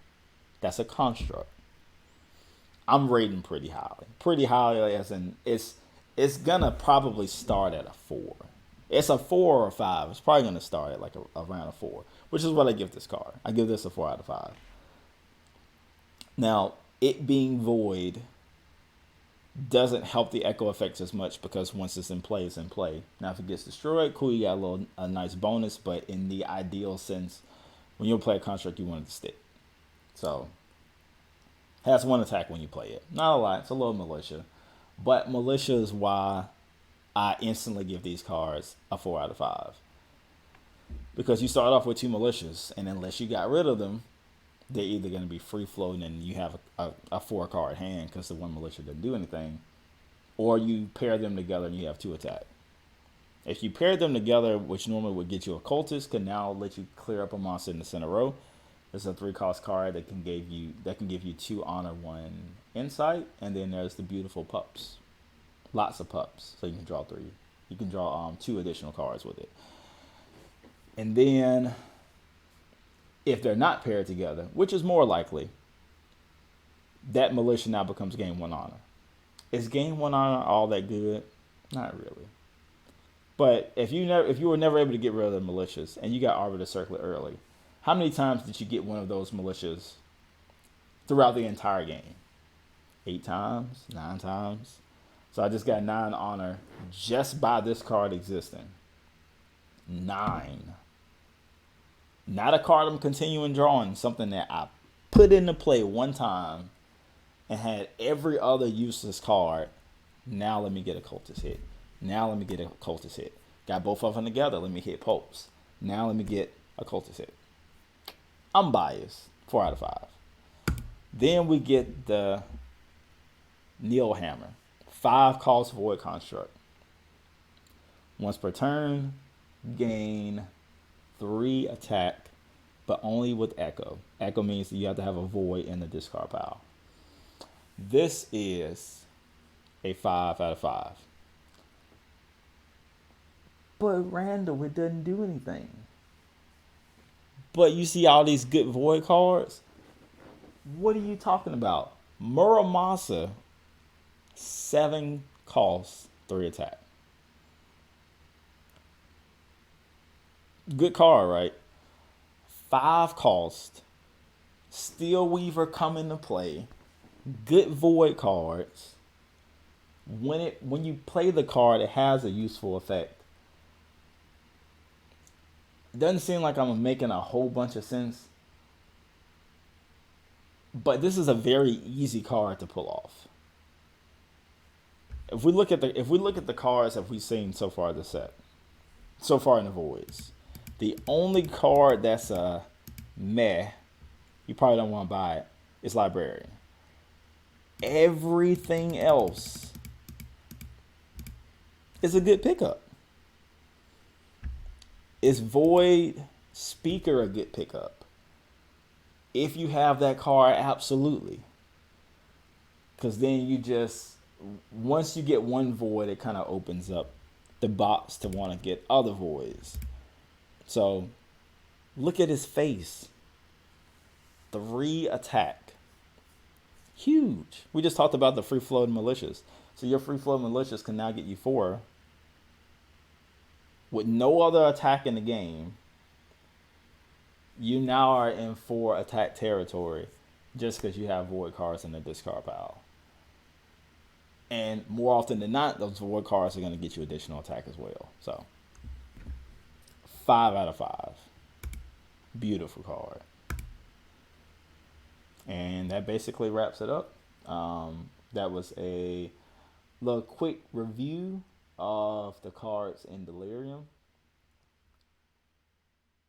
that's a construct, I'm rating pretty highly. Pretty highly as in it's gonna probably start at a 4. It's a 4 or a 5. It's probably gonna start at like around a 4, which is what I give this card. I give this a 4 out of 5. Now, it being void doesn't help the echo effects as much, because once it's in play, it's in play. Now, if it gets destroyed, cool, you got a nice bonus, but in the ideal sense, when you play a construct, you want it to stick. So, has 1 attack when you play it. Not a lot, it's a little militia. But militia is why I instantly give these cards a 4 out of 5. Because you start off with 2 militias, and unless you got rid of them, they're either going to be free floating and you have a 4 card hand because the 1 militia doesn't do anything, or you pair them together and you have 2 attack. If you pair them together, which normally would get you a cultist, can now let you clear up a monster in the center row. There's a 3 cost card that can give you 2 honor, 1 insight, and then there's the beautiful pups, lots of pups, so you can draw 3. You can draw 2 additional cards with it, and then, if they're not paired together, which is more likely, that militia now becomes gain 1 honor. Is gain 1 honor all that good? Not really. But if you were never able to get rid of the militias and you got Arbiter Circlet early, how many times did you get one of those militias throughout the entire game? 8 times? 9 times? So I just got 9 honor just by this card existing. 9. Not a card I'm continuing drawing, something that I put into play 1 time and had every other useless card. Now let me get a cultist hit. Now let me get a cultist hit. Got both of them together, let me hit Popes. Now let me get a cultist hit. I'm biased. 4 out of 5. Then we get the Nihil Hammer. 5 cost Void Construct. Once per turn, gain 3 attack, but only with echo. Echo means that you have to have a void in the discard pile. This is a 5 out of 5. But random, it doesn't do anything. But you see all these good void cards? What are you talking about? Muramasa, 7 cost, 3 attack. Good card, right? 5 cost. Steelweaver come into play. Good void cards. When you play the card, it has a useful effect. It doesn't seem like I'm making a whole bunch of sense, but this is a very easy card to pull off. If we look at the cards that we've seen so far in the set, so far in the voids, the only card that's a meh, you probably don't want to buy it, is Librarian. Everything else is a good pickup. Is Void Speaker a good pickup? If you have that card, absolutely. Because then once you get 1 void, it kind of opens up the box to want to get other voids. So, look at his face. 3 attack. Huge. We just talked about the free floating militias. So your free floating militias can now get you 4. With no other attack in the game, you now are in 4 attack territory just because you have void cards in the discard pile. And more often than not, those void cards are going to get you additional attack as well. So 5 out of 5. Beautiful card. And that basically wraps it up. That was a little quick review of the cards in Delirium.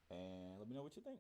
And let me know what you think.